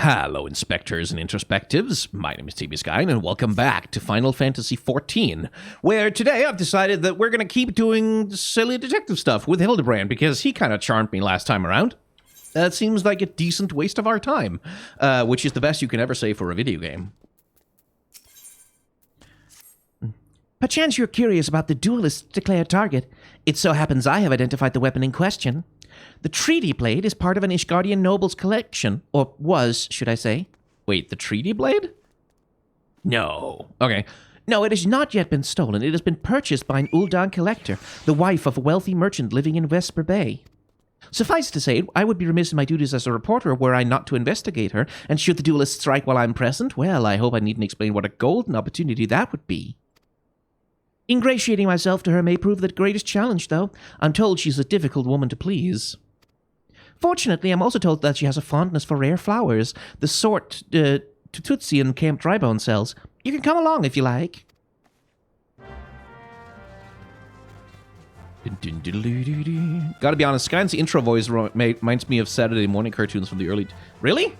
Hello, inspectors and introspectives. My name is TB Skine, and welcome back to Final Fantasy XIV, where today I've decided that we're going to keep doing silly detective stuff with Hildebrand, because he kind of charmed me last time around. That seems like a decent waste of our time, which is the best you can ever say for a video game. Perchance you're curious about the Duelist's declared target. It so happens I have identified the weapon in question. The treaty blade is part of an Ishgardian noble's collection, or was, should I say. Wait, the treaty blade? No. Okay. No, it has not yet been stolen. It has been purchased by an Ul'dan collector, the wife of a wealthy merchant living in Vesper Bay. Suffice to say, I would be remiss in my duties as a reporter were I not to investigate her, and should the Duelist strike while I'm present, well, I hope I needn't explain what a golden opportunity that would be. Ingratiating myself to her may prove the greatest challenge, though. I'm told she's a difficult woman to please. Fortunately, I'm also told that she has a fondness for rare flowers, the sort Tututsi and Camp Drybone sells. You can come along if you like. Gotta be honest, Skyne's intro voice reminds me of Saturday morning cartoons from the early... Really?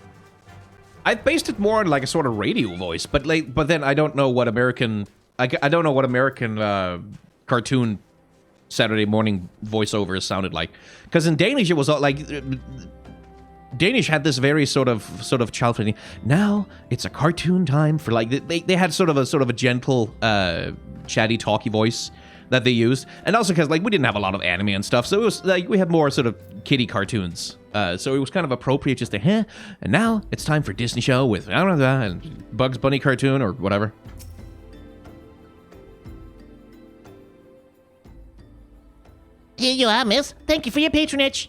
I based it more on like a sort of radio voice, but then I don't know what American... I don't know what American cartoon Saturday morning voiceovers sounded like. Because in Danish, it was all like... Danish had this very sort of child-friendly... Now, it's a cartoon time for like... They had sort of a gentle, chatty, talky voice that they used. And also because like we didn't have a lot of anime and stuff, so it was like we had more sort of kiddie cartoons. So it was kind of appropriate just to... And now, it's time for Disney show with... and Bugs Bunny cartoon or whatever. Here you are, miss. Thank you for your patronage.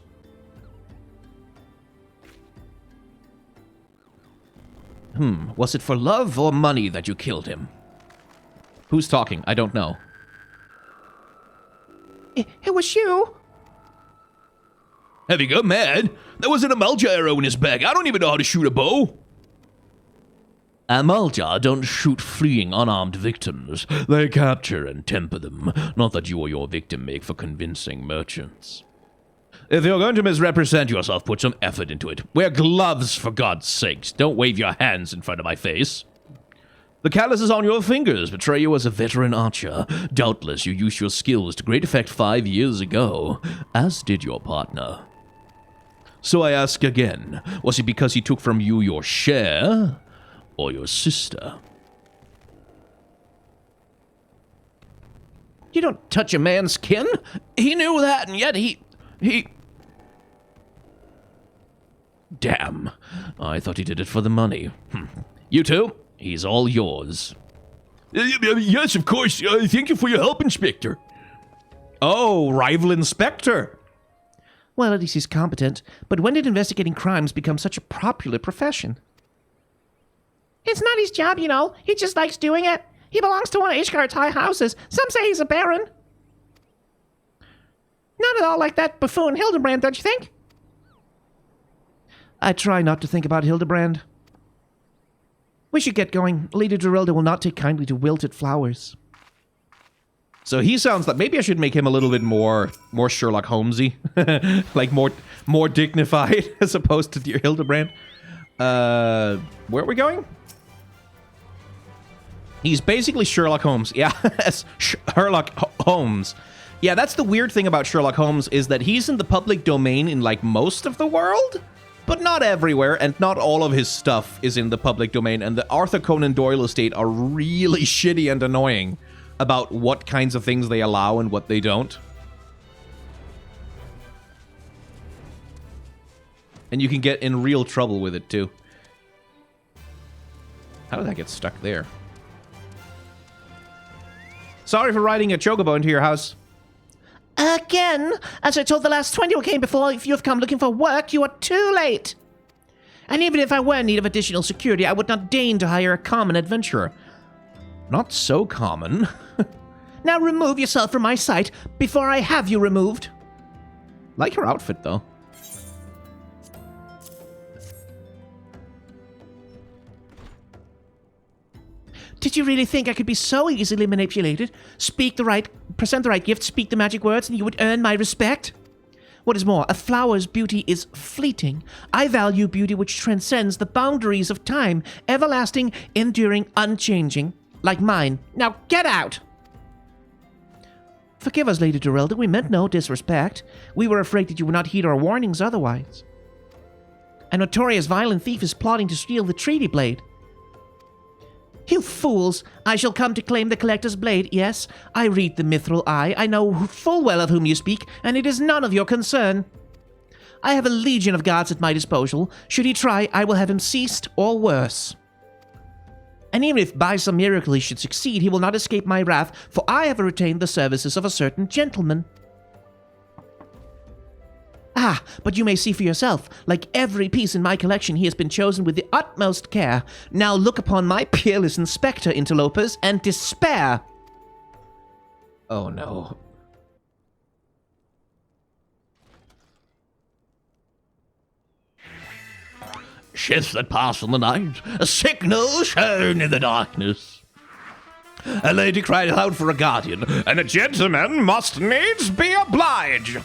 Was it for love or money that you killed him? Who's talking? I don't know. It was you. Have you got mad? There was an Amalja arrow in his bag. I don't even know how to shoot a bow. Amalja don't shoot fleeing unarmed victims. They capture and temper them. Not that you or your victim make for convincing merchants. If you're going to misrepresent yourself, put some effort into it. Wear gloves, for God's sakes. Don't wave your hands in front of my face. The calluses on your fingers betray you as a veteran archer. Doubtless you used your skills to great effect 5 years ago, as did your partner. So I ask again, was it because he took from you your share, or your sister? You don't touch a man's kin. He knew that, and yet he... Damn. I thought he did it for the money. You two, he's all yours. Yes, of course. Thank you for your help, Inspector. Oh, rival inspector. Well, at least he's competent. But when did investigating crimes become such a popular profession? It's not his job, you know. He just likes doing it. He belongs to one of Ishgard's high houses. Some say he's a baron. Not at all like that buffoon Hildebrand, don't you think? I try not to think about Hildebrand. We should get going. Lady Geraldo will not take kindly to wilted flowers. So he sounds like... Maybe I should make him a little bit more Sherlock Holmesy. Like more dignified as opposed to dear Hildebrand. Where are we going? He's basically Sherlock Holmes. Yeah, Sherlock Holmes. Yeah, that's the weird thing about Sherlock Holmes, is that he's in the public domain in like most of the world, but not everywhere, and not all of his stuff is in the public domain, and the Arthur Conan Doyle estate are really shitty and annoying about what kinds of things they allow and what they don't. And you can get in real trouble with it, too. How did that get stuck there? Sorry for riding a chocobo into your house. Again? As I told the last 20 who came before, if you have come looking for work, you are too late. And even if I were in need of additional security, I would not deign to hire a common adventurer. Not so common. Now remove yourself from my sight before I have you removed. Like her outfit, though. Did you really think I could be so easily manipulated? Present the right gift, speak the magic words, and you would earn my respect? What is more, a flower's beauty is fleeting. I value beauty which transcends the boundaries of time, everlasting, enduring, unchanging, like mine. Now get out! Forgive us, Lady Geraldo, we meant no disrespect. We were afraid that you would not heed our warnings otherwise. A notorious violent thief is plotting to steal the treaty blade. You fools! I shall come to claim the collector's blade, yes. I read the mithril eye. I know full well of whom you speak, and it is none of your concern. I have a legion of guards at my disposal. Should he try, I will have him seized or worse. And even if by some miracle he should succeed, he will not escape my wrath, for I have retained the services of a certain gentleman. Ah, but you may see for yourself. Like every piece in my collection, he has been chosen with the utmost care. Now look upon my peerless inspector, interlopers, and despair. Oh no. Ships that pass in the night, a signal shown in the darkness. A lady cried out for a guardian, and a gentleman must needs be obliged.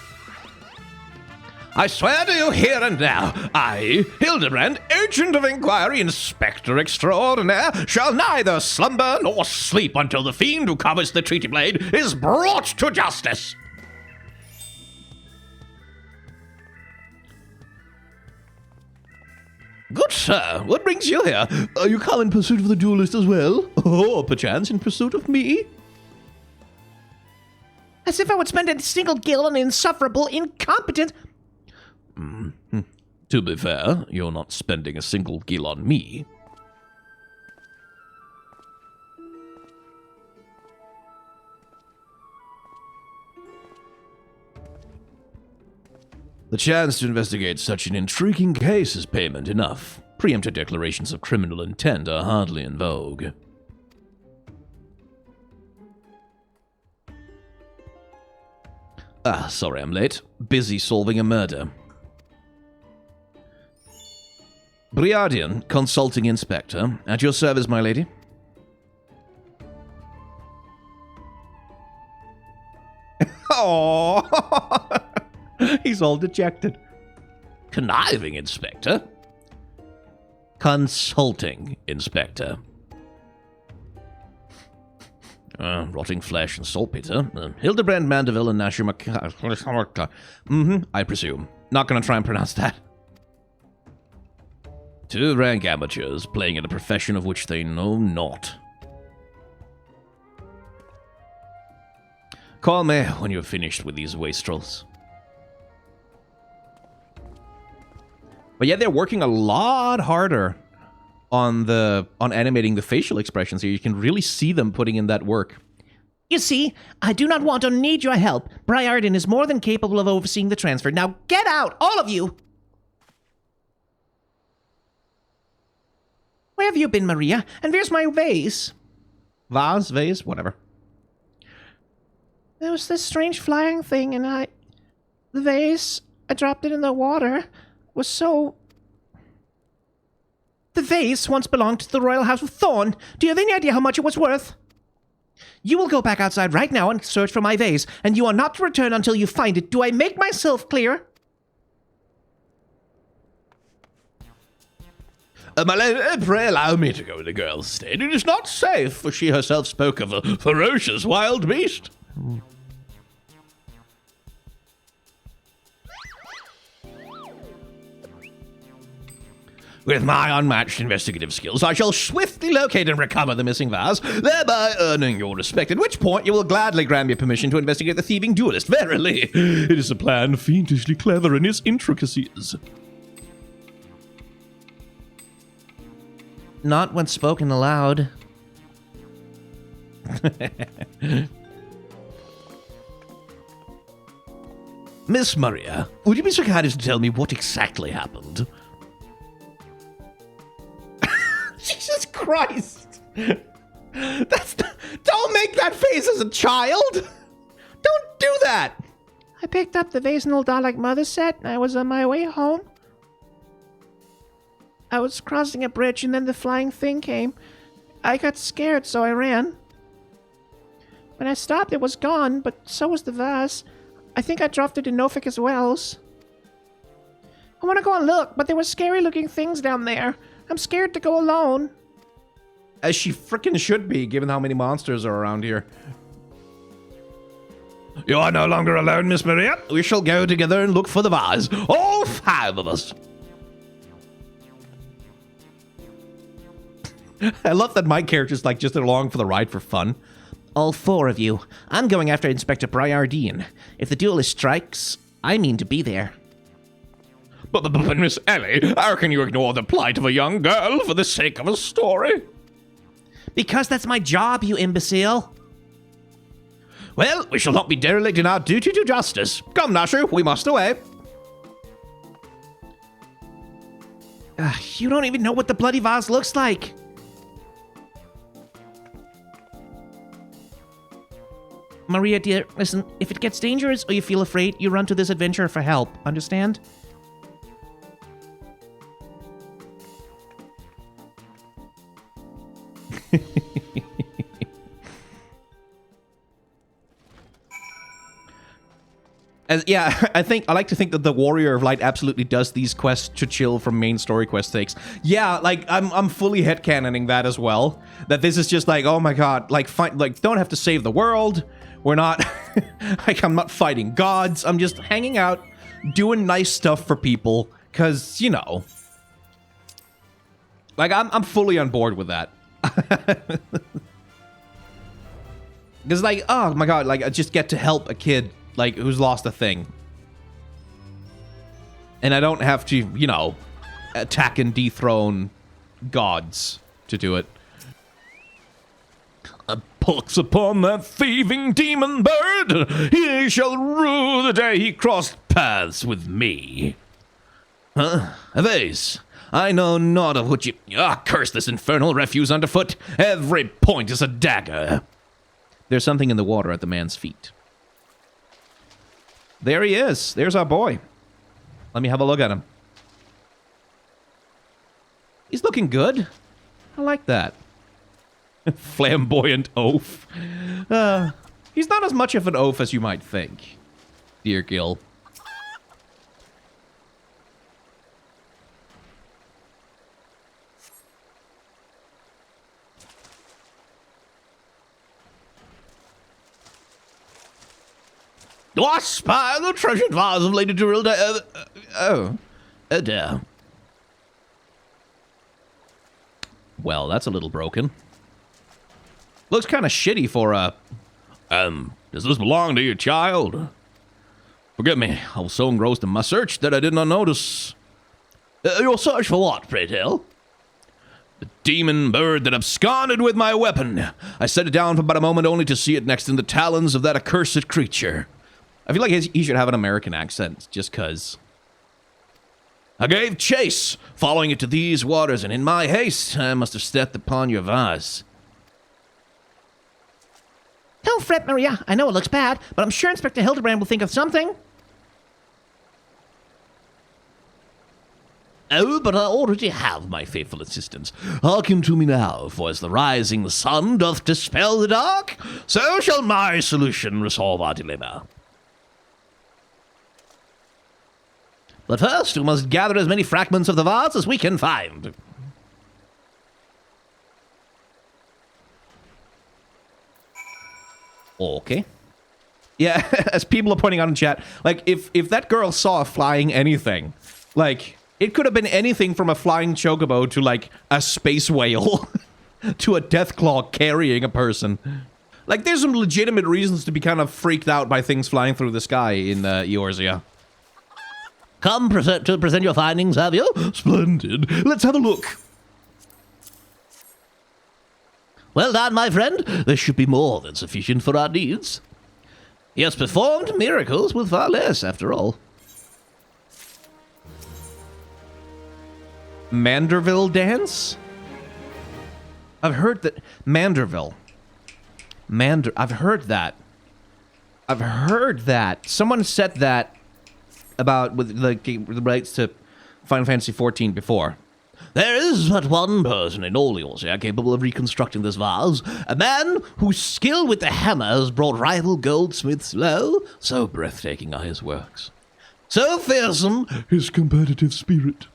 I swear to you here and now, I, Hildebrand, agent of inquiry, inspector extraordinaire, shall neither slumber nor sleep until the fiend who covers the treaty blade is brought to justice. Good sir, what brings you here? Are you come in pursuit of the duelist as well? Or perchance in pursuit of me? As if I would spend a single gil on an insufferable, incompetent... To be fair, you're not spending a single gil on me. The chance to investigate such an intriguing case is payment enough. Preemptive declarations of criminal intent are hardly in vogue. Ah, sorry I'm late. Busy solving a murder. Briardian, consulting inspector. At your service, my lady. Oh, he's all dejected. Conniving inspector? Consulting inspector. Rotting flesh and saltpeter. Hildebrand, Manderville, and Nashir I presume. Not gonna try and pronounce that. Two rank amateurs playing in a profession of which they know not. Call me when you're finished with these wastrels. But yeah, they're working a lot harder on animating the facial expressions here. You can really see them putting in that work. You see, I do not want or need your help. Briarden is more than capable of overseeing the transfer. Now get out, all of you! Where have you been, Maria? And where's my vase? Vase, whatever. There was this strange flying thing, and the vase, I dropped it in the water, was so... The vase once belonged to the royal house of Thorn. Do you have any idea how much it was worth? You will go back outside right now and search for my vase, and you are not to return until you find it. Do I make myself clear? My lady, pray allow me to go in the girl's stead. It is not safe, for she herself spoke of a ferocious wild beast. With my unmatched investigative skills, I shall swiftly locate and recover the missing vase, thereby earning your respect, at which point you will gladly grant me permission to investigate the thieving duelist. Verily, it is a plan fiendishly clever in its intricacies. Not when spoken aloud. Miss Maria, would you be so kind as to tell me what exactly happened? Jesus Christ! Don't make that face as a child! Don't do that! I picked up the vase and old doll like Mother said, and I was on my way home. I was crossing a bridge, and then the flying thing came. I got scared, so I ran. When I stopped, it was gone, but so was the vase. I think I dropped it in Norfolk as Wells. I want to go and look, but there were scary-looking things down there. I'm scared to go alone. As she frickin' should be, given how many monsters are around here. You are no longer alone, Miss Maria. We shall go together and look for the vase. All 5 of us. I love that my character's like just along for the ride for fun. All 4 of you. I'm going after Inspector Briardine. If the duelist strikes, I mean to be there. But Miss Ellie, how can you ignore the plight of a young girl for the sake of a story? Because that's my job, you imbecile. Well, we shall not be derelict in our duty to justice. Come, Nasher, we must away. You don't even know what the bloody vase looks like. Maria, dear, listen, if it gets dangerous or you feel afraid, you run to this adventurer for help. Understand? Yeah, I like to think that the Warrior of Light absolutely does these quests to chill from main story quest takes. Yeah, like I'm fully headcanoning that as well. That this is just like, oh my god, like don't have to save the world. We're not like I'm not fighting gods. I'm just hanging out, doing nice stuff for people, cause you know. Like I'm fully on board with that. Cause like, oh my god, like I just get to help a kid like who's lost a thing. And I don't have to, you know, attack and dethrone gods to do it. A pox upon that thieving demon bird! He shall rue the day he crossed paths with me. Huh? A vase. I know not of what you... curse this infernal refuse underfoot. Every point is a dagger. There's something in the water at the man's feet. There he is. There's our boy. Let me have a look at him. He's looking good. I like that. Flamboyant oaf. He's not as much of an oaf as you might think, dear Gil. Do I spy the treasured vase of Lady Geraldo? Oh dear. Well, that's a little broken. Looks kind of shitty for a... does this belong to your child? Forgive me, I was so engrossed in my search that I did not notice. Your search for what, pray tell? The demon bird that absconded with my weapon. I set it down for but a moment only to see it next in the talons of that accursed creature. I feel like he should have an American accent, just cuz. I gave chase, following it to these waters, and in my haste, I must have stepped upon your vase. Don't fret, Maria. I know it looks bad, but I'm sure Inspector Hildebrand will think of something. Oh, but I already have my faithful assistants. Hearken to me now, for as the rising sun doth dispel the dark, so shall my solution resolve our dilemma. But first, we must gather as many fragments of the vase as we can find. Okay. Yeah, as people are pointing out in chat, like, if that girl saw a flying anything, like, it could have been anything from a flying chocobo to, like, a space whale to a deathclaw carrying a person. Like, there's some legitimate reasons to be kind of freaked out by things flying through the sky in Eorzea. Come to present your findings, have you? Splendid. Let's have a look. Well done, my friend. This should be more than sufficient for our needs. He has performed miracles with far less, after all. Manderville dance? I've heard that... Manderville. I've heard that. I've heard that. Someone said that about with like relates to Final Fantasy XIV before. There is but one person in all Eorzea capable of reconstructing this vase, a man whose skill with the hammer has brought rival goldsmiths low. So breathtaking are his works. So fearsome his competitive spirit.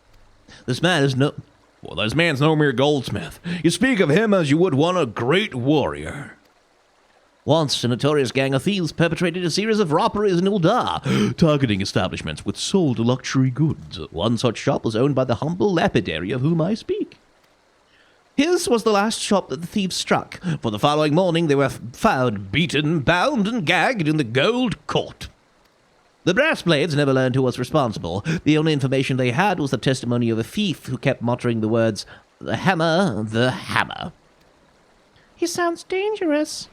This man is no... Well, this man's no mere goldsmith. You speak of him as you would one a great warrior. Once, a notorious gang of thieves perpetrated a series of robberies in Uldar, targeting establishments which sold luxury goods. One such shop was owned by the humble lapidary of whom I speak. His was the last shop that the thieves struck, for the following morning they were found beaten, bound, and gagged in the gold court. The brass blades never learned who was responsible. The only information they had was the testimony of a thief who kept muttering the words, "The hammer, the hammer." He sounds dangerous.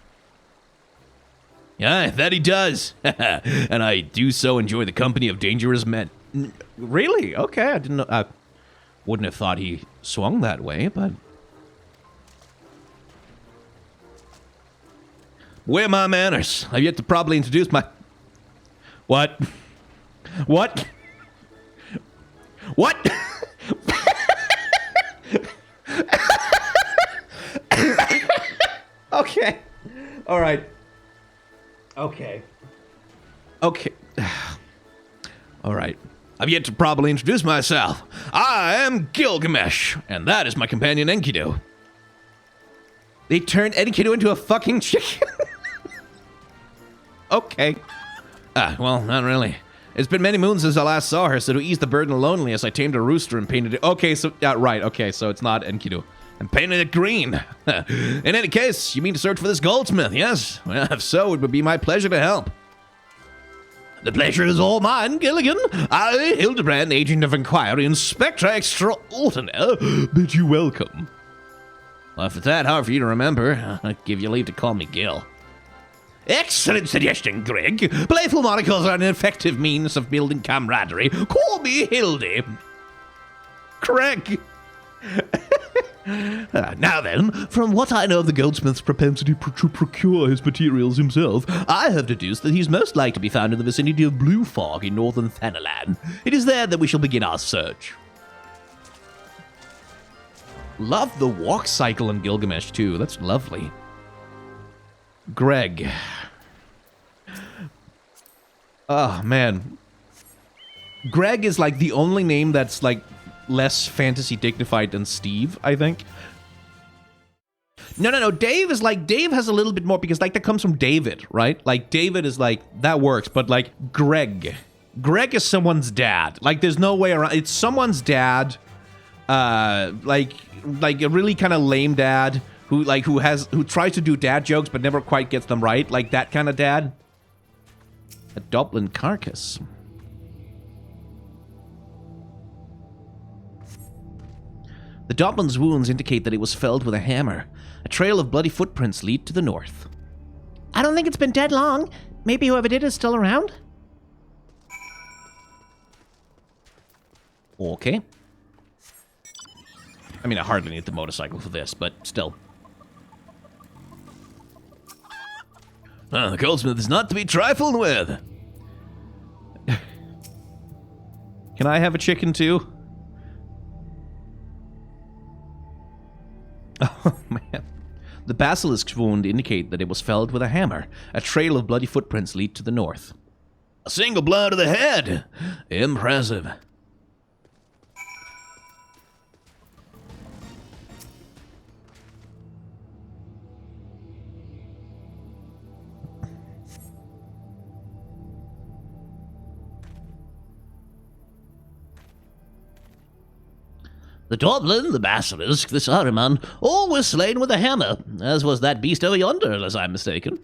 Yeah, that he does. And I do so enjoy the company of dangerous men. Really? Okay, I didn't know. I wouldn't have thought he swung that way, but... Where are my manners? I've yet to properly introduce my... What? What? What? Okay. All right. Okay. Okay. All right. I've yet to properly introduce myself. I am Gilgamesh, and that is my companion Enkidu. They turned Enkidu into a fucking chicken? Okay. Well, not really. It's been many moons since I last saw her, so to ease the burden of loneliness, I tamed a rooster and painted it... Okay, so... right, okay, so it's not Enkidu. And painted it green. In any case, you mean to search for this goldsmith, yes? Well, if so, it would be my pleasure to help. The pleasure is all mine, Gilligan. I, Hildebrand, agent of inquiry and Spectre Extraordinaire, bid you welcome. Well, if it's that hard for you to remember, I give you leave to call me Gil. Excellent suggestion, Greg. Playful monikers are an effective means of building camaraderie. Call me Hildy. Greg. Now then, from what I know of the goldsmith's propensity to procure his materials himself, I have deduced that he's most likely to be found in the vicinity of Blue Fog in northern Thanalan. It is there that we shall begin our search. Love the walk cycle in Gilgamesh, too. That's lovely. Greg. Oh, man. Greg is, like, the only name that's, like, less fantasy dignified than Steve, I think. No. Dave is, like, Dave has a little bit more, because, like, that comes from David, right? Like, David is, like, that works, but, like, Greg. Greg is someone's dad. Like, there's no way around. It's someone's dad, like a really kind of lame dad, who tries to do dad jokes but never quite gets them right, like that kind of dad. A Dublin carcass. The Dublin's wounds indicate that it was felled with a hammer. A trail of bloody footprints lead to the north. I don't think it's been dead long. Maybe whoever did is still around? Okay. I mean, I hardly need the motorcycle for this, but still. The goldsmith is not to be trifled with. Can I have a chicken too? Oh, man. The basilisk's wound indicate that it was felled with a hammer. A trail of bloody footprints lead to the north. A single blow to the head. Impressive. The Dublin, the basilisk, the Saruman, all were slain with a hammer, as was that beast over yonder, unless I'm mistaken.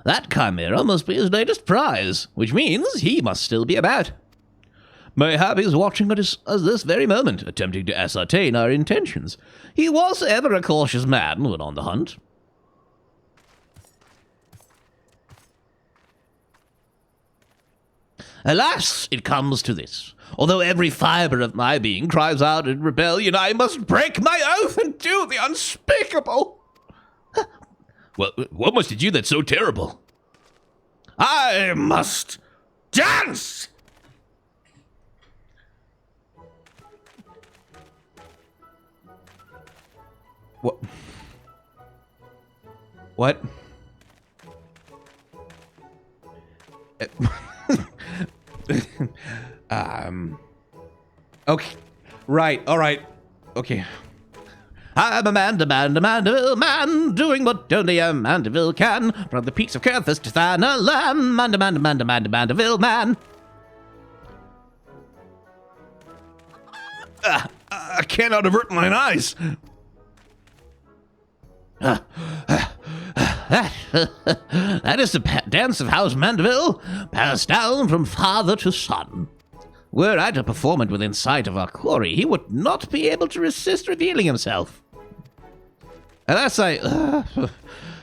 That chimera must be his latest prize, which means he must still be about. Mayhap he's watching us this very moment, attempting to ascertain our intentions. He was ever a cautious man when on the hunt. Alas, it comes to this. Although every fiber of my being cries out in rebellion, I must break my oath and do the unspeakable. Well, what must it do that's so terrible? I must dance What? What? Okay. Right. All right. Okay. I'm a Manderville man, doing what only a Manderville can. From the peaks of Curthus to Thanalan, Manderville man. I cannot avert mine eyes. That is the dance of House Manderville, passed down from father to son. Were I to perform it within sight of our quarry, he would not be able to resist revealing himself. Unless I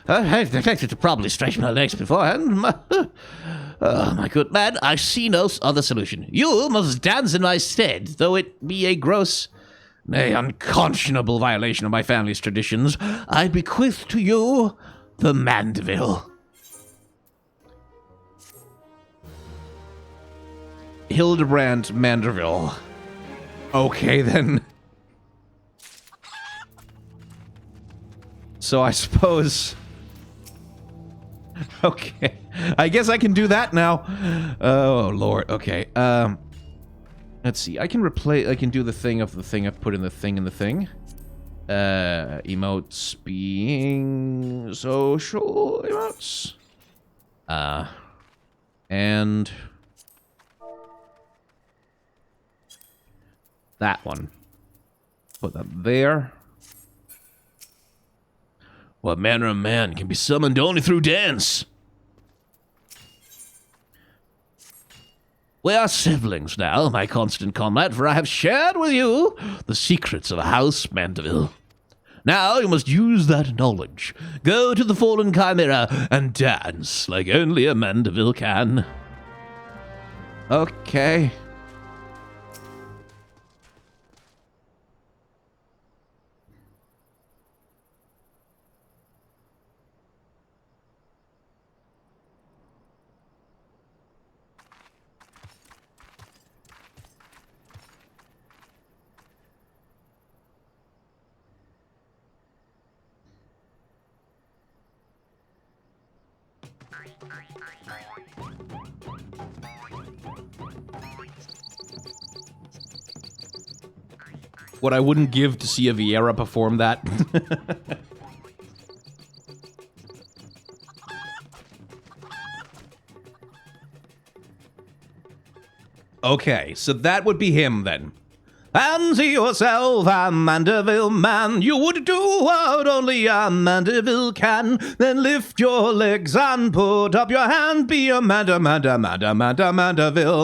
neglected to properly straighten my legs beforehand. My good man, I see no other solution. You must dance in my stead, though it be a gross, nay, unconscionable violation of my family's traditions. I bequeath to you the Manderville. Hildebrand Manderville. Okay, then. So I suppose... Okay. I guess I can do that now. Oh, Lord. Okay. Let's see. I can do the thing of the thing I've put in the thing in the thing. Emotes being social emotes. And... that one. Put that there. What manner of man can be summoned only through dance? We are siblings now, my constant comrade, for I have shared with you the secrets of House Manderville. Now you must use that knowledge. Go to the fallen chimera and dance like only a Manderville can. Okay. What I wouldn't give to see a Vieira perform that. Okay, so that would be him then. Fancy yourself a Manderville man. You would do what only a Manderville can. Then lift your legs and put up your hand. Be a Manderville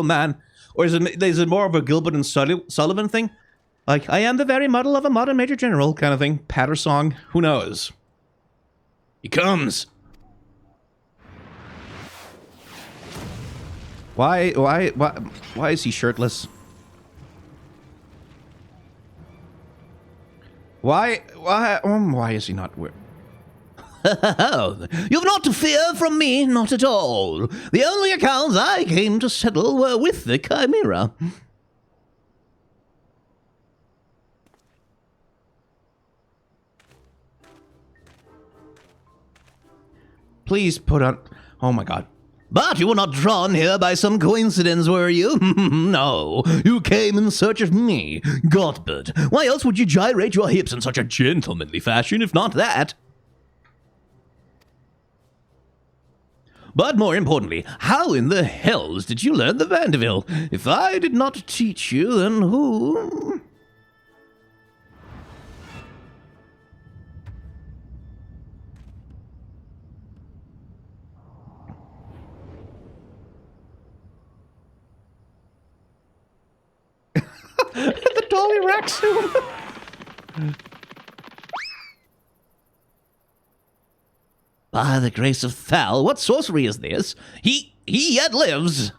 man. Or is it more of a Gilbert and Sullivan thing? Like, I am the very model of a modern major general kind of thing. Patter song. Who knows? He comes. Why is he shirtless? Why is he not wearing? You've naught to fear from me, not at all. The only accounts I came to settle were with the chimera. Please put on... Oh my god. But you were not drawn here by some coincidence, were you? No, you came in search of me, Godbert. Why else would you gyrate your hips in such a gentlemanly fashion, if not that? But more importantly, how in the hells did you learn the Manderville? If I did not teach you, then who... The Dolly Raxum. By the grace of Thal, what sorcery is this? He yet lives.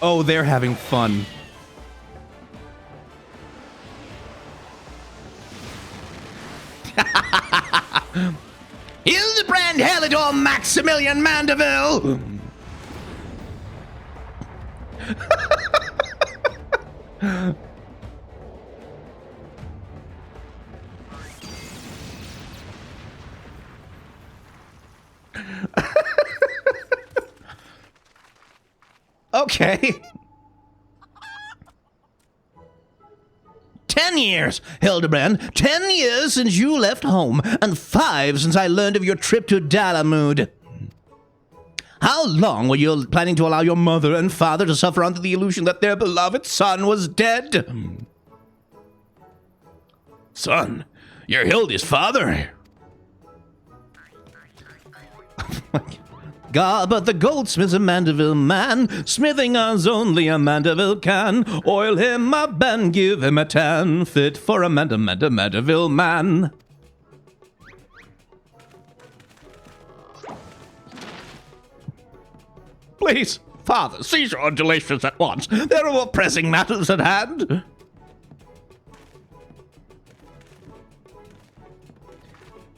Oh, they're having fun. Hildebrand Helidor Maximilian Manderville! Okay. 10 years, Hildebrand. 10 years since you left home, and 5 since I learned of your trip to Dalamud. How long were you planning to allow your mother and father to suffer under the illusion that their beloved son was dead? Son, you're Hildy's father. God, but the goldsmith's a Manderville man, smithing as only a Manderville can. Oil him up and give him a tan, fit for a Manderville man. Please, father, cease your undulations at once. There are more pressing matters at hand.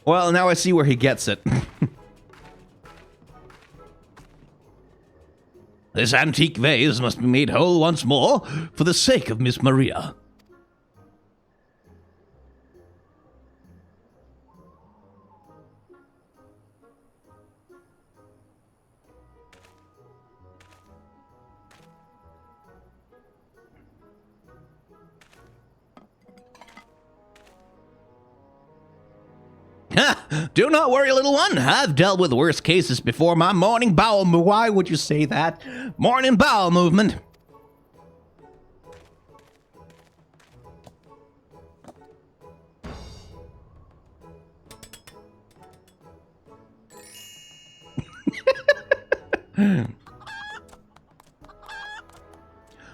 Well, now I see where he gets it. This antique vase must be made whole once more for the sake of Miss Maria. Do not worry, little one. I've dealt with worse cases before. My morning bowel Why would you say that? morning bowel movement.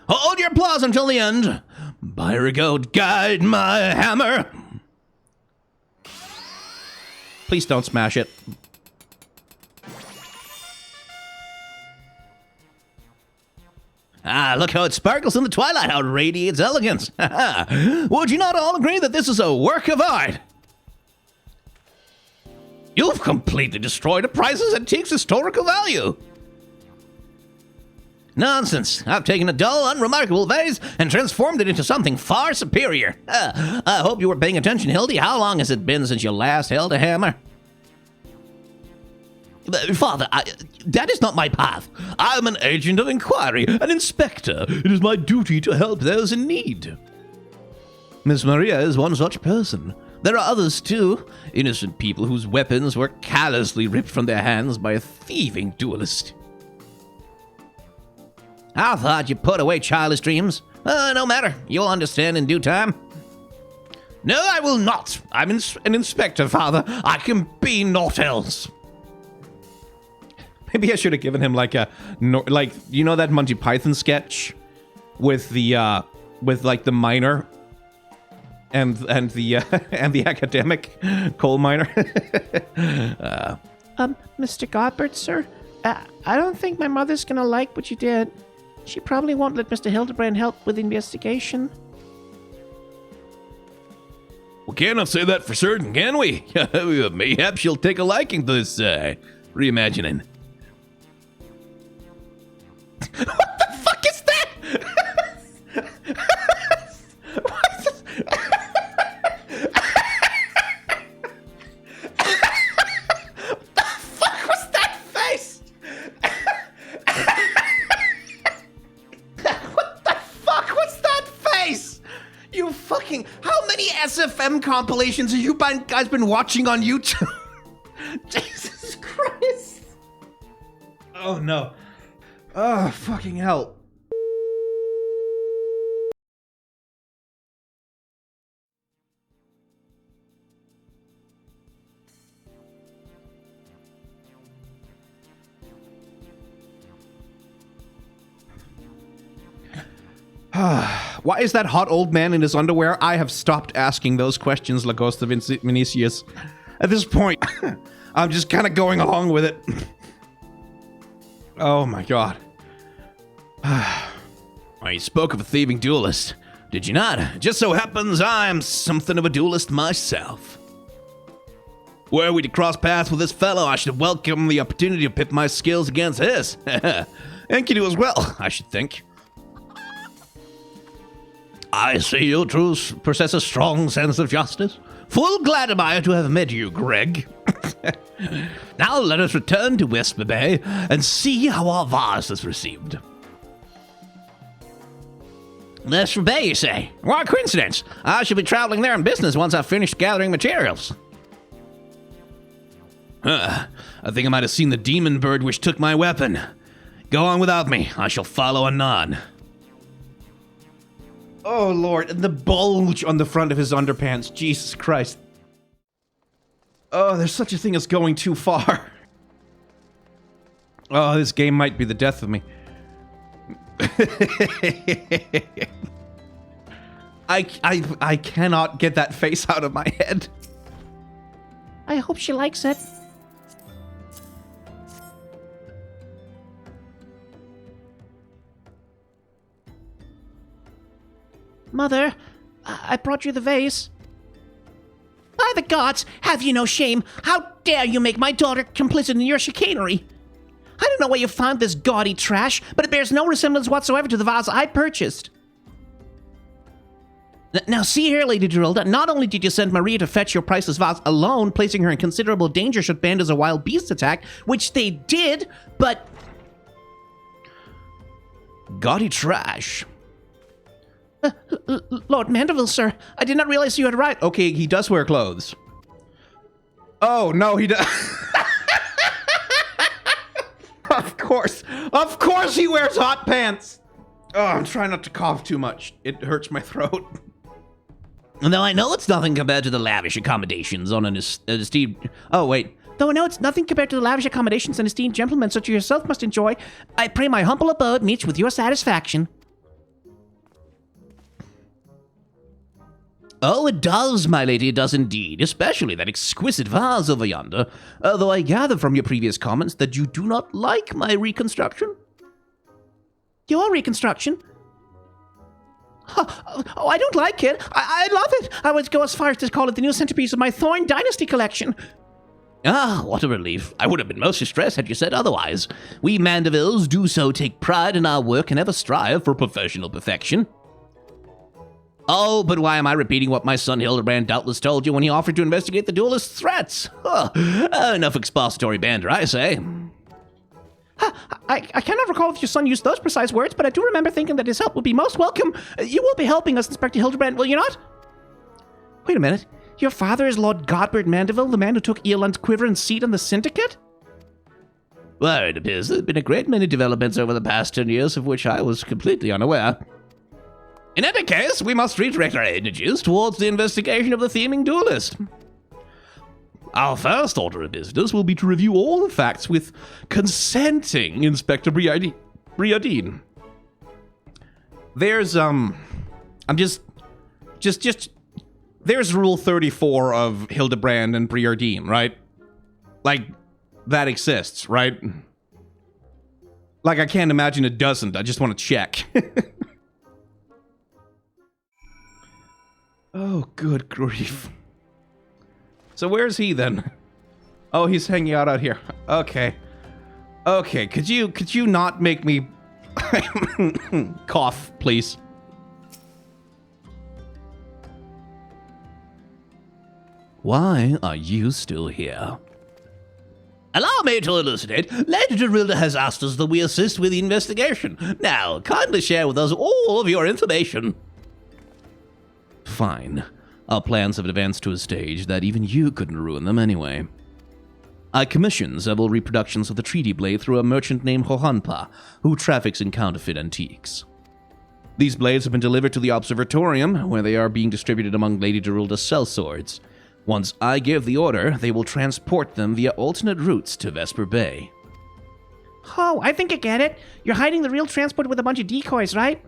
Hold your applause until the end. Byrigode, guide my hammer. Please don't smash it. Ah, look how it sparkles in the twilight, how it radiates elegance. Would you not all agree that this is a work of art? You've completely destroyed a priceless antique's historical value. Nonsense. I've taken a dull, unremarkable vase and transformed it into something far superior. I hope you were paying attention, Hildy. How long has it been since you last held a hammer? Father, that is not my path. I'm an agent of inquiry, an inspector. It is my duty to help those in need. Miss Maria is one such person. There are others, too. Innocent people whose weapons were callously ripped from their hands by a thieving duelist. I thought you put away childish dreams. No matter. You'll understand in due time. No, I will not. I'm an inspector, Father. I can be naught else. Maybe I should have given him like a, like, you know that Monty Python sketch with the, with like the miner and the and the academic coal miner. Mr. Godbert, sir, I don't think my mother's gonna like what you did. She probably won't let Mr. Hildebrand help with the investigation. We cannot say that for certain, can we? Mayhap she'll take a liking to this reimagining. What the fuck is that? What is What the fuck was that face? What the fuck was that face? You fucking... How many SFM compilations have you guys been watching on YouTube? Jesus Christ. Oh no. Oh, fucking hell. Why is that hot old man in his underwear? I have stopped asking those questions, Lagosta Vinicius. At this point, I'm just kind of going along with it. Oh my god. Why, you spoke of a thieving duelist, did you not? Just so happens I'm something of a duelist myself. Were we to cross paths with this fellow, I should welcome the opportunity to pit my skills against his. And can do as well, I should think. I see you two possess a strong sense of justice. Full glad am I to have met you, Greg. Now let us return to Vesper Bay and see how our vase is received. Vesper Bay, you say? What a coincidence. I shall be traveling there on business once I've finished gathering materials. I think I might have seen the demon bird which took my weapon. Go on without me. I shall follow anon. Oh, Lord. And the bulge on the front of his underpants. Jesus Christ. Oh, there's such a thing as going too far. Oh, this game might be the death of me. I cannot get that face out of my head. I hope she likes it. Mother, I brought you the vase. By the gods, have you no shame? How dare you make my daughter complicit in your chicanery? I don't know where you found this gaudy trash, but it bears no resemblance whatsoever to the vase I purchased. Now see here, Lady Geraldo, not only did you send Maria to fetch your priceless vase alone, placing her in considerable danger should Banda's a wild beast attack, which they did, but... Gaudy trash. Lord Manderville, sir, I did not realize you had arrived. Okay, he does wear clothes. Oh, no, he does. Of course he wears hot pants. Oh, I'm trying not to cough too much. It hurts my throat. Though I know it's nothing compared to the lavish accommodations on an esteemed... Oh, wait. Though I know it's nothing compared to the lavish accommodations an esteemed gentleman such as yourself must enjoy, I pray my humble abode meets with your satisfaction. Oh, it does, my lady, it does indeed, especially that exquisite vase over yonder, though I gather from your previous comments that you do not like my reconstruction. Your reconstruction? Oh, I don't like it. I love it. I would go as far as to call it the new centerpiece of my Thorn Dynasty collection. Ah, what a relief. I would have been most distressed had you said otherwise. We Mandervilles do so take pride in our work and ever strive for professional perfection. Oh, but why am I repeating what my son Hildebrand doubtless told you when he offered to investigate the duelist's threats? Enough expository banter, I say. I cannot recall if your son used those precise words, but I do remember thinking that his help would be most welcome. You will be helping us, Inspector Hildebrand, will you not? Wait a minute. Your father is Lord Godbert Manderville, the man who took Eoland's quiver and seat on the Syndicate? Well, it appears there have been a great many developments over the past 10 years of which I was completely unaware. In any case, we must redirect our energies towards the investigation of the theming duelist. Our first order of business will be to review all the facts with consenting Inspector Briardine. There's, there's Rule 34 of Hildebrand and Briardine, right? Like, that exists, right? Like, I can't imagine it doesn't. I just want to check. Oh, good grief. So where's he then? Oh, he's hanging out here. Okay. Okay, could you not make me cough, please? Why are you still here? Allow me to elucidate. Lady Geraldo has asked us that we assist with the investigation. Now, kindly share with us all of your information. Fine. Our plans have advanced to a stage that even you couldn't ruin them anyway. I commissioned several reproductions of the treaty blade through a merchant named Hohanpa, who traffics in counterfeit antiques. These blades have been delivered to the Observatorium, where they are being distributed among Lady Geraldo's sellswords. Once I give the order, they will transport them via alternate routes to Vesper Bay. Oh, I think I get it. You're hiding the real transport with a bunch of decoys, right?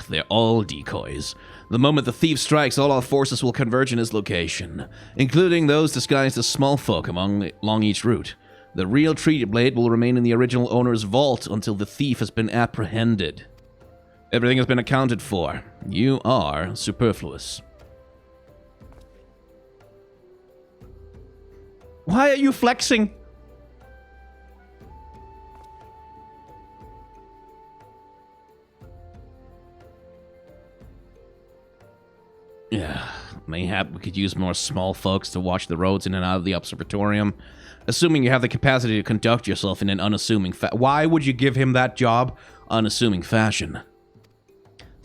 They're all decoys. The moment the thief strikes, all our forces will converge in his location, including those disguised as small folk along each route. The real treaty blade will remain in the original owner's vault until the thief has been apprehended. Everything has been accounted for. You are superfluous. Why are you flexing? Yeah, mayhap we could use more small folks to watch the roads in and out of the observatorium. Assuming you have the capacity to conduct yourself in an unassuming Why would you give him that job? Unassuming fashion.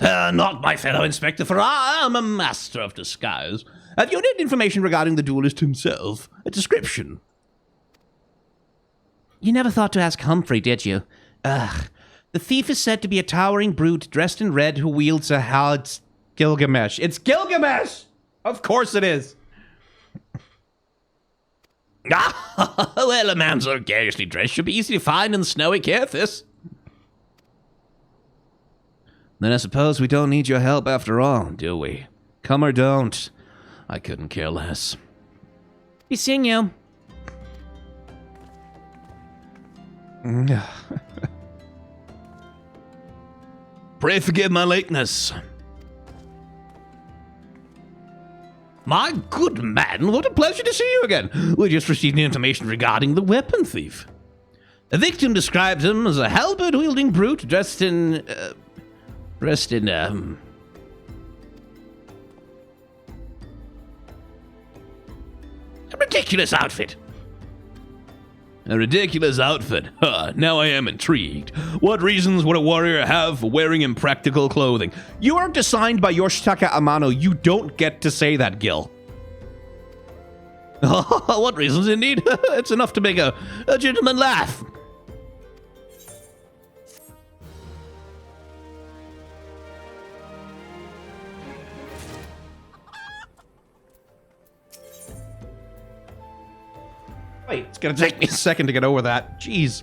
Not my fellow inspector, for I am a master of disguise. Have you any information regarding the duelist himself? A description? You never thought to ask Humphrey, did you? Ugh. The thief is said to be a towering brute dressed in red who wields a It's Gilgamesh. It's Gilgamesh! Of course it is. Well, a man so garishly dressed should be easy to find in snowy Cathis. Then I suppose we don't need your help after all, do we? Come or don't. I couldn't care less. Be seeing you. Pray forgive my lateness. My good man, what a pleasure to see you again. We just received information regarding the weapon thief. The victim described him as a halberd-wielding brute dressed in a ridiculous outfit. A ridiculous outfit? Huh, now I am intrigued. What reasons would a warrior have for wearing impractical clothing? You are designed by Yoshitaka Amano. You don't get to say that, Gil. What reasons indeed? It's enough to make a gentleman laugh. Wait, it's gonna take me a second to get over that. Jeez.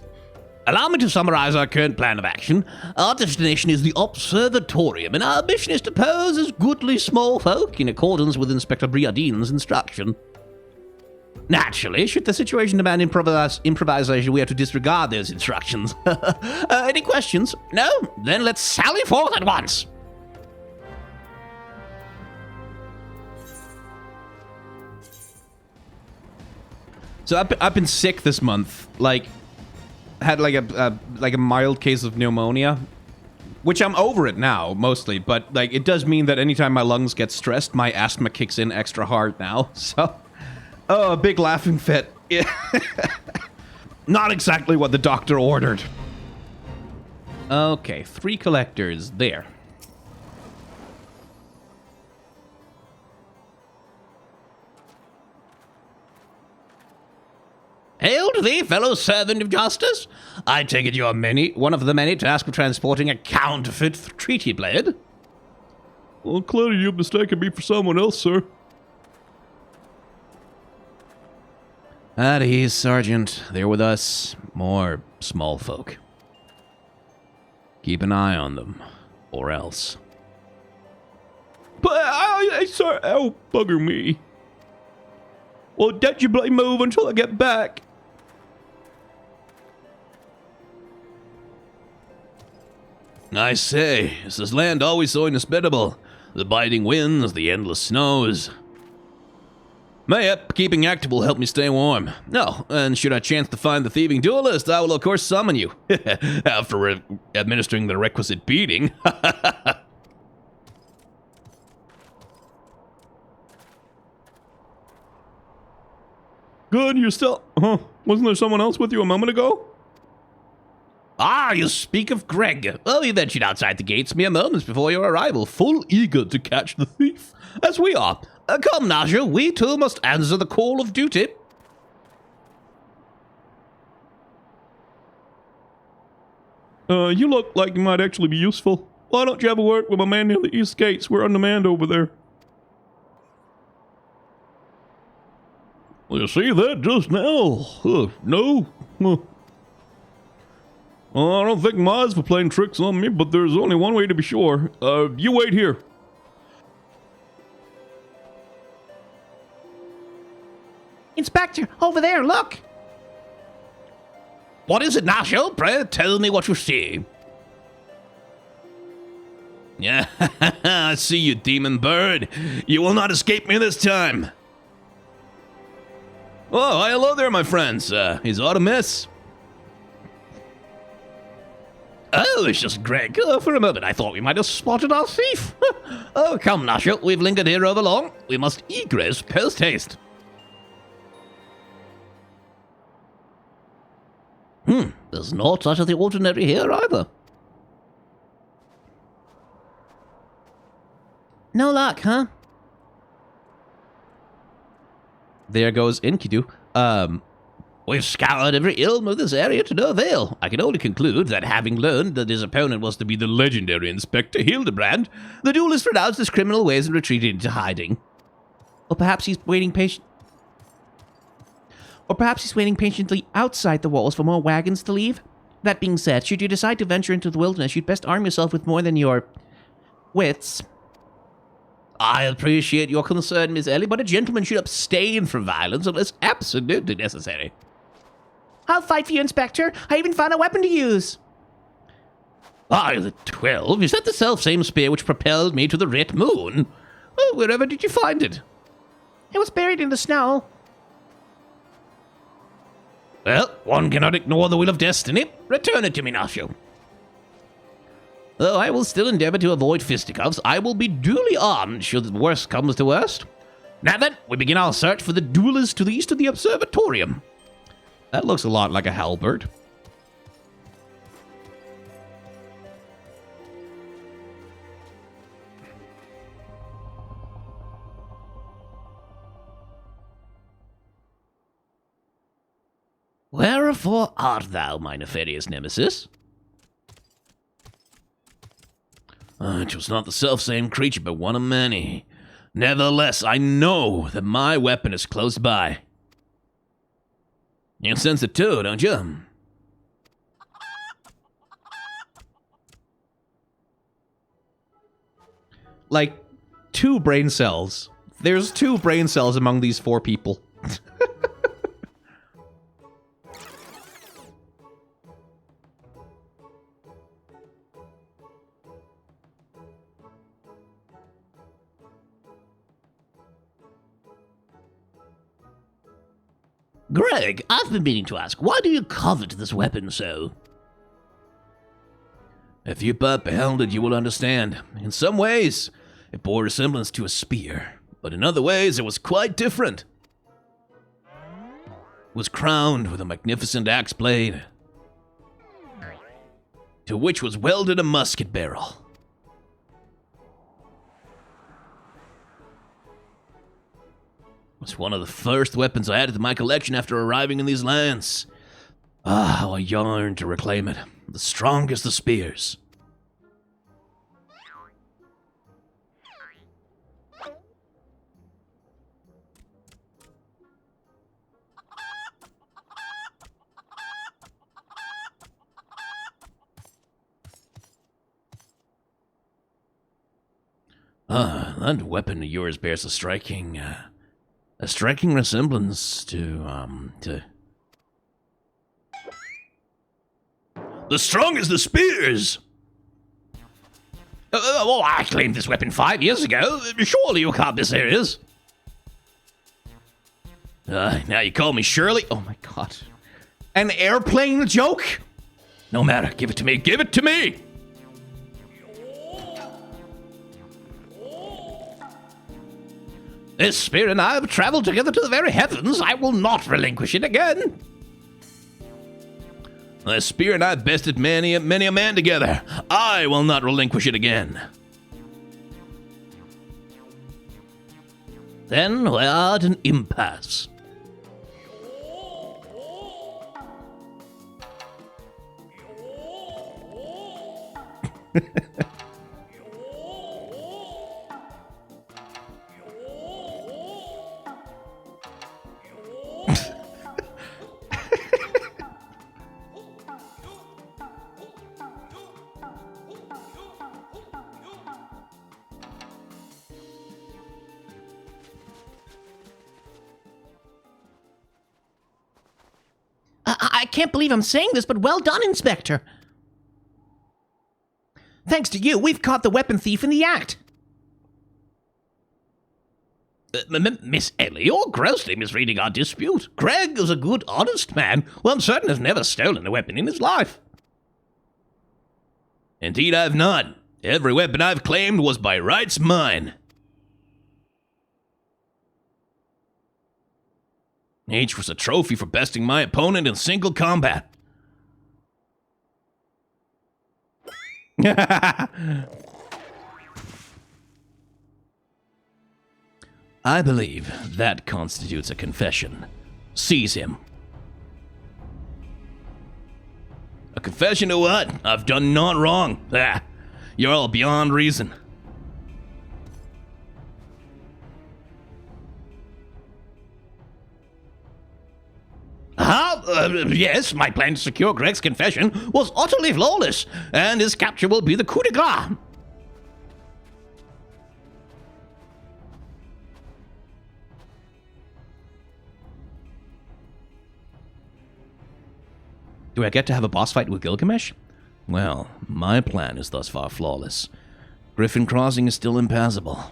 Allow me to summarize our current plan of action. Our destination is the Observatorium, and our mission is to pose as goodly small folk in accordance with Inspector Briardine's instruction. Naturally, should the situation demand improvisation, we have to disregard those instructions. Any questions? No? Then let's sally forth at once. So I've been sick this month. Like, had like a mild case of pneumonia, which I'm over it now mostly. But like, it does mean that anytime my lungs get stressed, my asthma kicks in extra hard now. So, oh, a big laughing fit. Not exactly what the doctor ordered. Okay, 3 collectors there. Hail to thee, fellow servant of justice. I take it you are one of the many tasked with transporting a counterfeit treaty blade. Well, clearly you've mistaken me for someone else, sir. At ease, Sergeant. They're with us. More small folk. Keep an eye on them, or else. But sir, oh, bugger me. Well, don't you bloody move until I get back. I say, is this land always so inhospitable? The biting winds, the endless snows. Mayhap keeping active will help me stay warm. No, and should I chance to find the thieving duelist, I will of course summon you. After administering the requisite beating. Good, you're still... Huh, wasn't there someone else with you a moment ago? Ah, you speak of Greg. Well, he ventured outside the gates mere moments before your arrival, full eager to catch the thief, as we are. Come, Naja, we too must answer the call of duty. You look like you might actually be useful. Why don't you have a word with my man near the east gates? We're undermanned over there. Well, you see that just now? No? Well, I don't think my eyes were playing tricks on me, but there's only one way to be sure. You wait here. Inspector, over there, look! What is it, Nashel? Pray tell me what you see. Yeah, I see you, demon bird. You will not escape me this time. Oh, hello there, my friends. Is aught amiss? Oh, it's just Greg. For a moment, I thought we might have spotted our thief. Oh, come, Nashel. We've lingered here over long. We must egress post haste. There's naught out of the ordinary here either. No luck, huh? There goes Enkidu. We've scoured every ilm of this area to no avail. I can only conclude that having learned that his opponent was to be the legendary Inspector Hildebrand, the duelist renounced his criminal ways and retreated into hiding. Or perhaps he's waiting patiently outside the walls for more wagons to leave. That being said, should you decide to venture into the wilderness, you'd best arm yourself with more than your wits. I appreciate your concern, Miss Ellie, but a gentleman should abstain from violence unless absolutely necessary. I'll fight for you, Inspector. I even found a weapon to use. Ah, the 12? Is that the self-same spear which propelled me to the Red Moon? Oh, wherever did you find it? It was buried in the snow. Well, one cannot ignore the will of destiny. Return it to me, Nashel. Though I will still endeavor to avoid fisticuffs, I will be duly armed should the worst comes to worst. Now then, we begin our search for the duelist to the east of the observatorium. That looks a lot like a halberd. Wherefore art thou, my nefarious nemesis? It was not the selfsame creature, but one of many. Nevertheless, I know that my weapon is close by. You sense it too, don't you? Like, 2 brain cells. There's 2 brain cells among these 4 people. Greg, I've been meaning to ask, why do you covet this weapon so? If you but beheld it, you will understand. In some ways, it bore resemblance to a spear, but in other ways, it was quite different. It was crowned with a magnificent axe blade, to which was welded a musket barrel. It was one of the first weapons I added to my collection after arriving in these lands. Ah, how I yearned to reclaim it. The strongest of spears. That weapon of yours bears a striking resemblance to the strongest of spears! Oh, I claimed this weapon 5 years ago. Surely you can't be serious. Now you call me Shirley? Oh my god. An airplane joke? No matter, give it to me, give it to me! This spear and I have traveled together to the very heavens. I will not relinquish it again. This spear and I have bested many a man together. I will not relinquish it again. Then we are at an impasse. I can't believe I'm saying this, but well done, Inspector. Thanks to you, we've caught the weapon thief in the act. Miss Ellie, you're grossly misreading our dispute. Greg is a good, honest man who I'm certain has never stolen a weapon in his life. Indeed, I've not. Every weapon I've claimed was by rights mine. Each was a trophy for besting my opponent in single combat. I believe that constitutes a confession. Seize him. A confession to what? I've done naught wrong. Ah, you're all beyond reason. Yes, my plan to secure Greg's confession was utterly flawless, and his capture will be the coup de grace. Do I get to have a boss fight with Gilgamesh? Well, my plan is thus far flawless. Griffin Crossing is still impassable.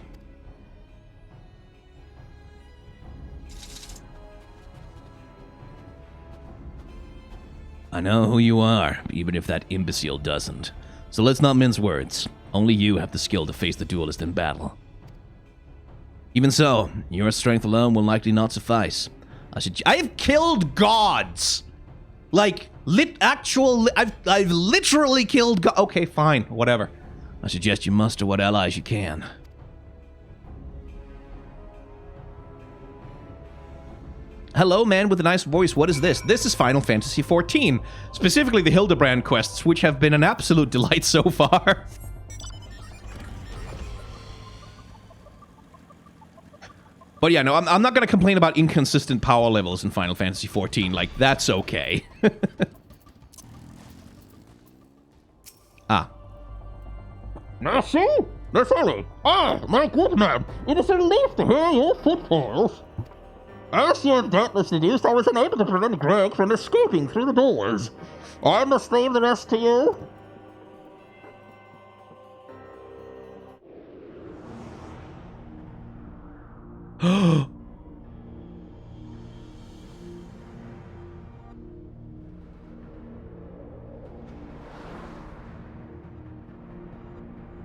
I know who you are, even if that imbecile doesn't. So let's not mince words. Only you have the skill to face the duelist in battle. Even so, your strength alone will likely not suffice. I have killed gods! Like, I've literally killed okay, fine, whatever. I suggest you muster what allies you can. Hello, man with a nice voice. What is this? This is Final Fantasy XIV. Specifically the Hildebrand quests, which have been an absolute delight so far. But yeah, no, I'm not going to complain about inconsistent power levels in Final Fantasy XIV. Like, that's okay. Ah. Merci, Miss Ellie. Ah, my good man, it is a relief to hear your footfalls. As you doubtless deduced, I was unable to prevent Greg from escaping through the doors. I must leave the rest to you.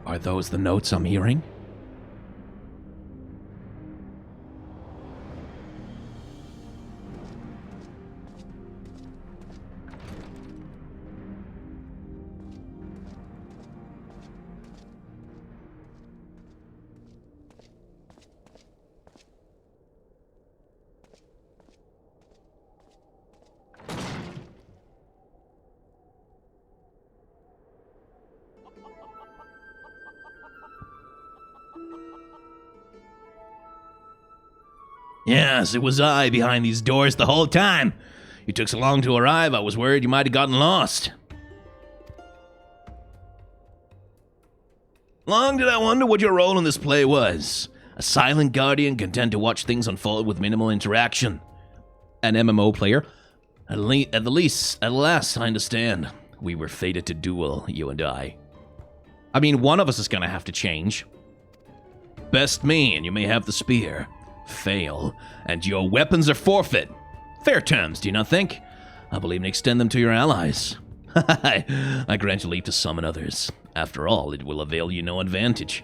Are those the notes I'm hearing? Yes, it was I behind these doors the whole time. You took so long to arrive, I was worried you might have gotten lost. Long did I wonder what your role in this play was. A silent guardian content to watch things unfold with minimal interaction. An MMO player? At last, I understand. We were fated to duel, you and I. I mean, one of us is gonna have to change. Best me, and you may have the spear. Fail, and your weapons are forfeit. Fair terms, do you not think? I believe in extend them to your allies. I grant you leave to summon others. After all, it will avail you no advantage.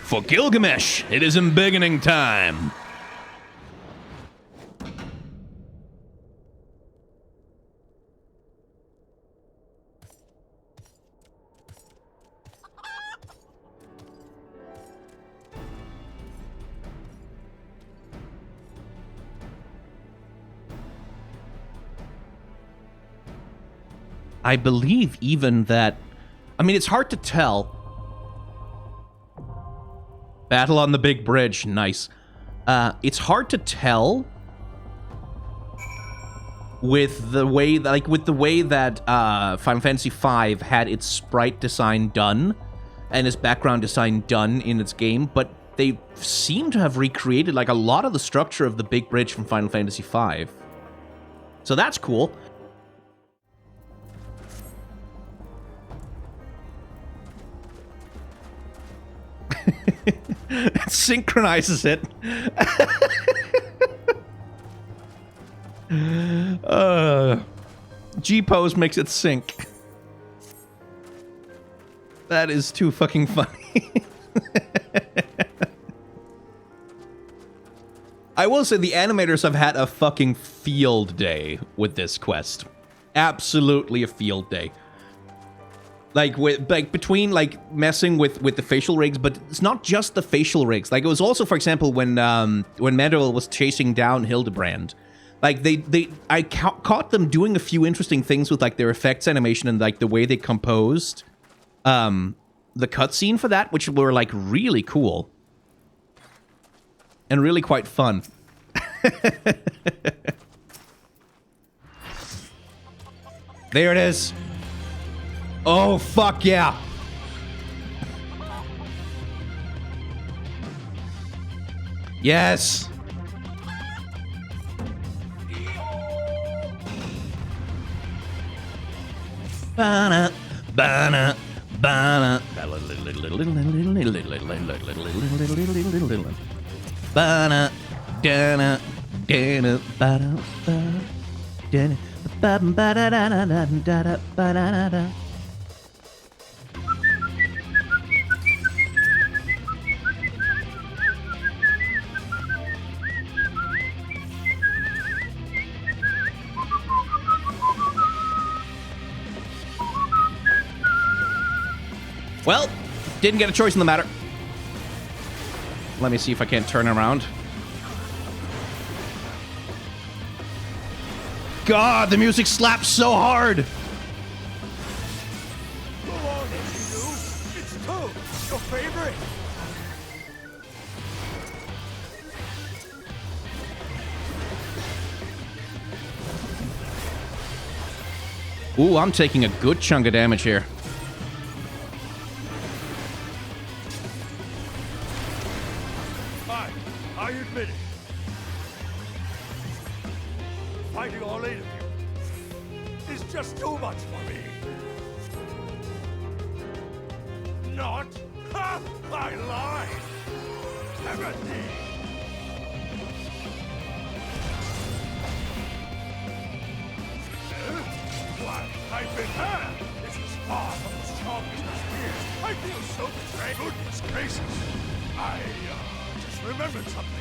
For Gilgamesh, it is embiggening time. I believe even that... I mean, it's hard to tell. Battle on the big bridge, nice. It's hard to tell with the way that Final Fantasy V had its sprite design done and its background design done in its game, but they seem to have recreated like a lot of the structure of the big bridge from Final Fantasy V. So that's cool. It synchronizes it. G-pose makes it sync. That is too fucking funny. I will say the animators have had a fucking field day with this quest. Absolutely a field day. Like between like messing with the facial rigs, but it's not just the facial rigs. Like it was also, for example, when Manderville was chasing down Hildebrand. Like I caught them doing a few interesting things with like their effects animation and like the way they composed the cutscene for that, which were like really cool and really quite fun. There it is. Oh, fuck yeah. Yes. Bana, bana, bana. Bana, dana, dana, bana, dana, ba-da-da-da-da-da-da-da-da-da. Well, didn't get a choice in the matter. Let me see if I can't turn around. God, the music slaps so hard. Go on, Enkidu. It's Toad, your favorite. Ooh, I'm taking a good chunk of damage here. I admit it. Fighting all 8 of you is just too much for me. Not? Ha! I lied! Timothy! Why, I've been hurt! This is far from as strong as the spears. I feel so betrayed. Goodness gracious. I, just remembered something.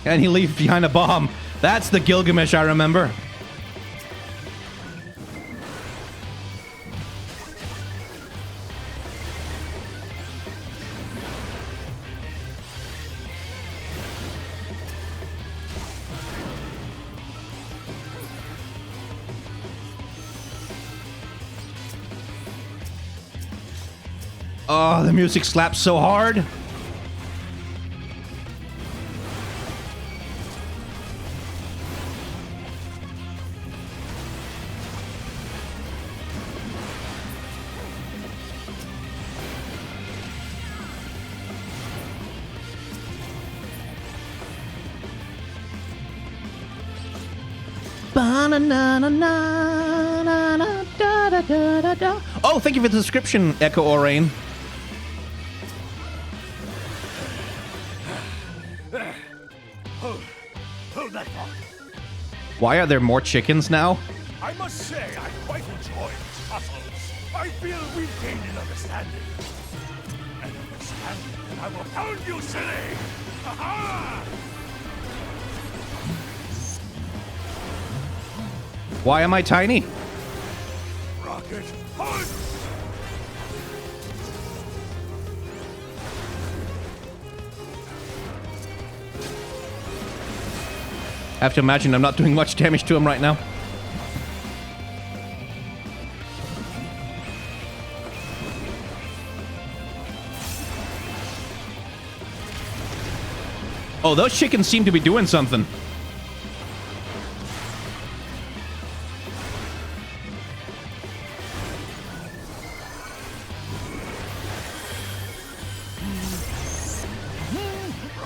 And he leaves behind a bomb. That's the Gilgamesh I remember. Oh, the music slaps so hard. Oh, thank you for the description, Echo Orain. Hold that thought. Why are there more chickens now? I must say, I quite enjoy these puzzles. I feel we've gained an understanding. An understanding that I will pound you silly! Ha-ha! Why am I tiny? Rocket punch! I have to imagine I'm not doing much damage to him right now. Oh, those chickens seem to be doing something.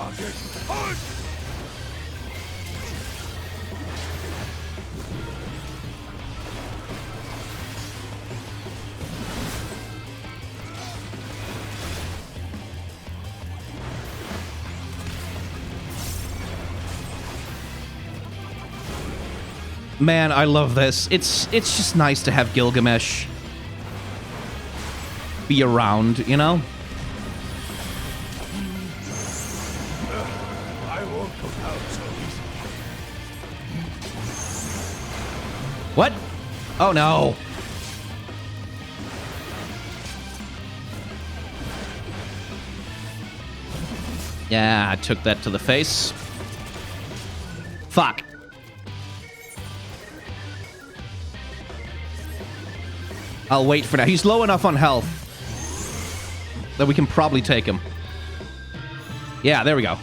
target. Hunt! Man, I love this. It's just nice to have Gilgamesh be around, you know? I won't go down so easily. What? Oh no. Yeah, I took that to the face. Fuck. I'll wait for now. He's low enough on health that we can probably take him. Yeah, there we go.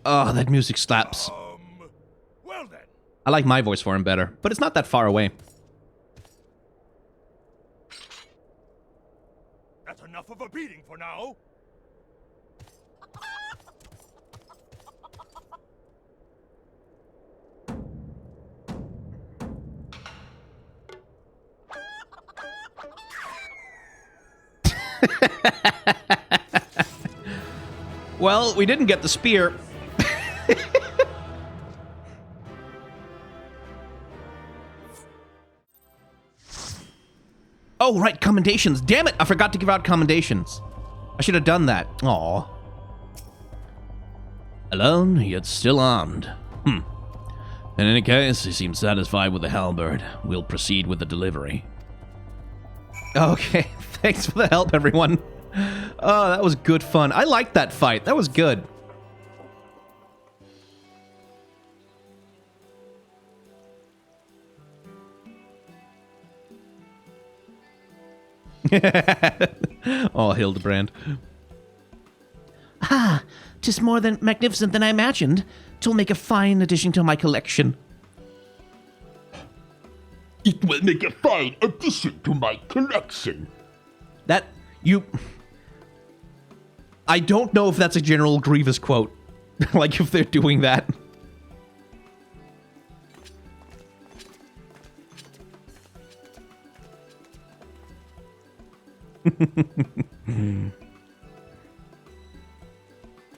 Oh, that music slaps. Well then. I like my voice for him better, but it's not that far away. That's enough of a beating for now. Well, we didn't get the spear. Oh, right, commendations. Damn it, I forgot to give out commendations. I should have done that. Aw. Alone, yet still armed. In any case, he seems satisfied with the halberd. We'll proceed with the delivery. Okay, thanks for the help, everyone. Oh, that was good fun. I liked that fight. That was good. Oh, Hildebrand. Ah, 'tis more than magnificent than I imagined. 'Twill make a fine addition to my collection. It will make a fine addition to my collection. That, you... I don't know if that's a General Grievous quote. Like, if they're doing that.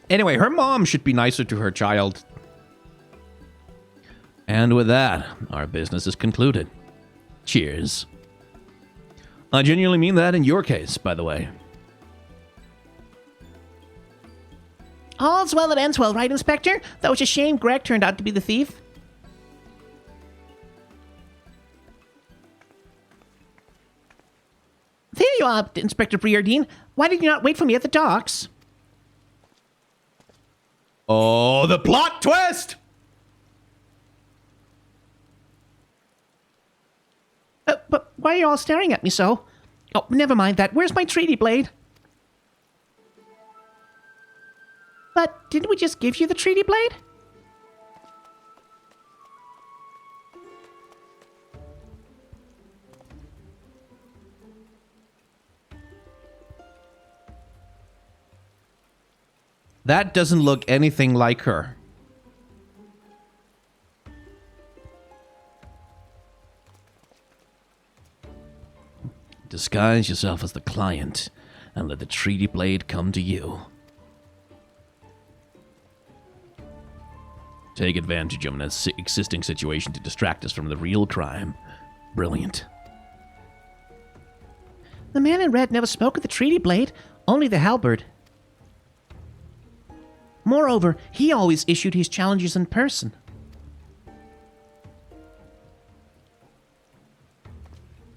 Anyway, her mom should be nicer to her child. And with that, our business is concluded. Cheers. I genuinely mean that in your case, by the way. All's well that ends well, right, Inspector? That was a shame Greg turned out to be the thief. There you are, Inspector Briardine. Why did you not wait for me at the docks? Oh, the plot twist! But why are you all staring at me so? Oh, never mind that. Where's my treaty blade? But didn't we just give you the treaty blade? That doesn't look anything like her. Disguise yourself as the client, and let the treaty blade come to you. Take advantage of an existing situation to distract us from the real crime. Brilliant. The man in red never spoke of the treaty blade, only the halberd. Moreover, he always issued his challenges in person.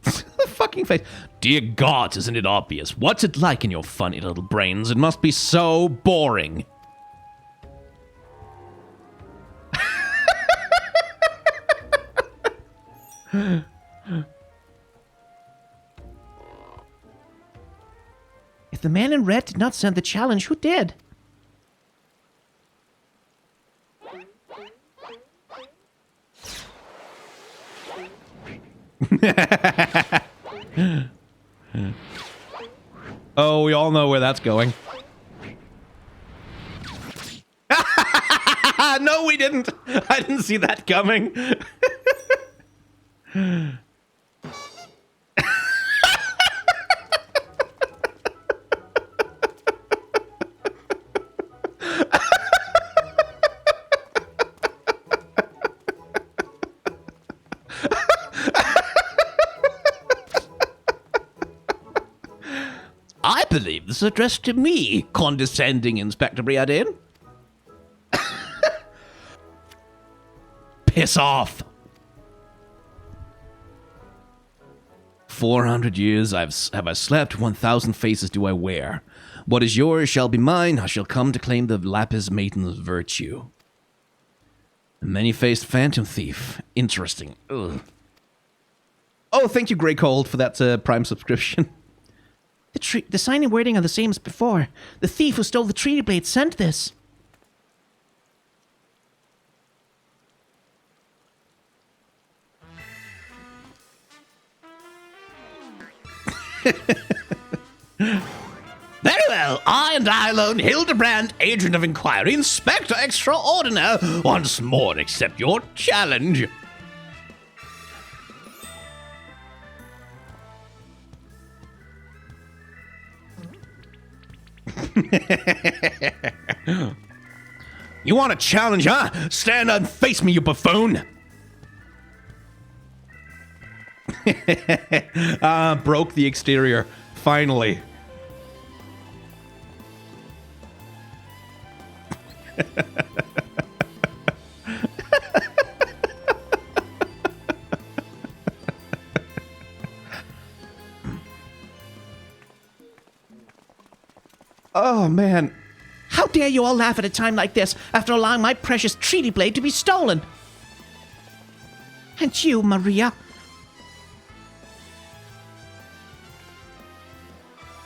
The fucking face. Dear God, isn't it obvious? What's it like in your funny little brains? It must be so boring. If the man in red did not send the challenge, who did? all know where that's going. No, we didn't. I didn't see that coming. I believe this is addressed to me, condescending Inspector Briadin. Piss off. 400 years have I slept, 1,000 faces do I wear. What is yours shall be mine, I shall come to claim the lapis maiden's virtue. A many-faced phantom thief. Interesting. Ugh. Oh, thank you, Grey Cold, for that Prime subscription. The sign and wording are the same as before. The thief who stole the treaty blade sent this. Very well, I alone, Hildebrand, Agent of Inquiry, Inspector Extraordinaire, once more accept your challenge. You want a challenge, huh? Stand up and face me, you buffoon! Broke the exterior. Finally. Oh, man. How dare you all laugh at a time like this after allowing my precious treaty blade to be stolen? And you, Maria.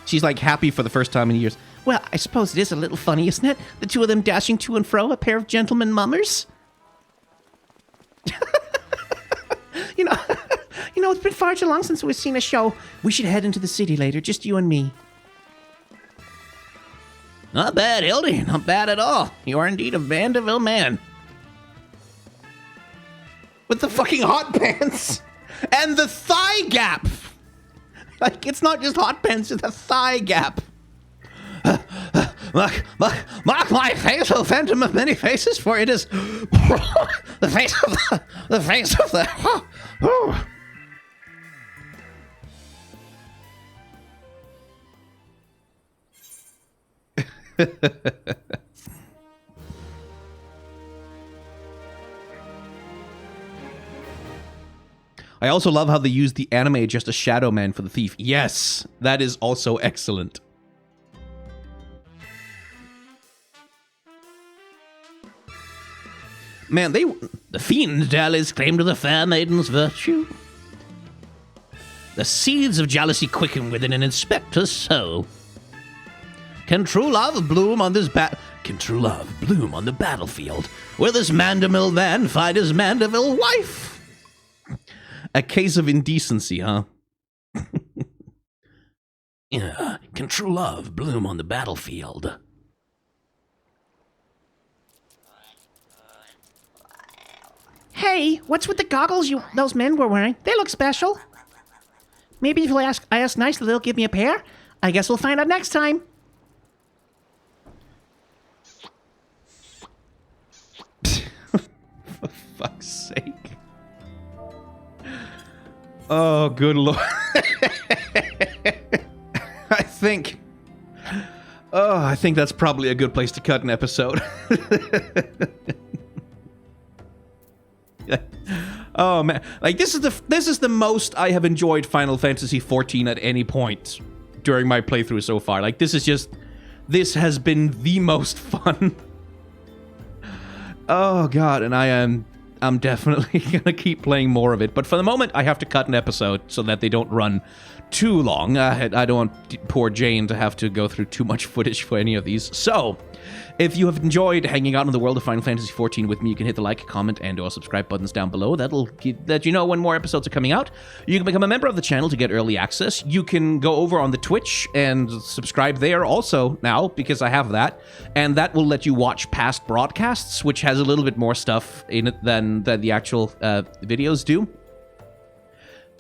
She's like happy for the first time in years. Well, I suppose it is a little funny, isn't it? The two of them dashing to and fro, a pair of gentlemen mummers. You know, it's been far too long since we've seen a show. We should head into the city later, just you and me. Not bad, Hildy. Not bad at all. You are indeed a Manderville man. With the fucking hot pants and the thigh gap. Like, it's not just hot pants, it's a thigh gap. Mark my face, O phantom of many faces, for it is the face of the. I also love how they use the anime just a shadow man for the thief. Yes, that is also excellent. Man, The fiend dallies claim to the fair maiden's virtue. The seeds of jealousy quicken within an inspector's soul. Can true love bloom on the battlefield? Will this Manderville man find his Manderville wife? A case of indecency, huh? Yeah, can true love bloom on the battlefield? Hey, what's with the goggles those men were wearing? They look special. Maybe if I ask nicely, they'll give me a pair? I guess we'll find out next time. For fuck's sake. Oh, good lord. I think that's probably a good place to cut an episode. Oh man, like this is the most I have enjoyed Final Fantasy XIV at any point during my playthrough so far. Like this has been the most fun. Oh god, and I'm definitely gonna keep playing more of it. But for the moment, I have to cut an episode so that they don't run too long. I don't want poor Jane to have to go through too much footage for any of these. So, If you have enjoyed hanging out in the world of Final Fantasy XIV with me, you can hit the like, comment, and or subscribe buttons down below. That'll let you know when more episodes are coming out. You can become a member of the channel to get early access. You can go over on the Twitch and subscribe there also now, because I have that. And that will let you watch past broadcasts, which has a little bit more stuff in it than the actual videos do.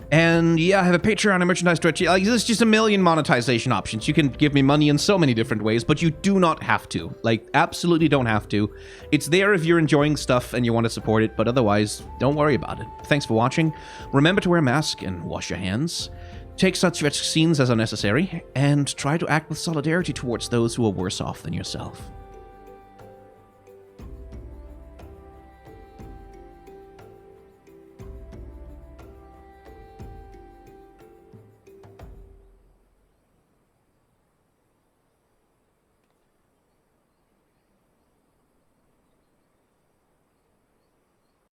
And yeah, I have a Patreon, a merchandise directory. Like, there's just a million monetization options. You can give me money in so many different ways, but you do not have to. Like, absolutely don't have to. It's there if you're enjoying stuff and you want to support it, but otherwise, don't worry about it. Thanks for watching. Remember to wear a mask and wash your hands. Take such scenes as are necessary, and try to act with solidarity towards those who are worse off than yourself.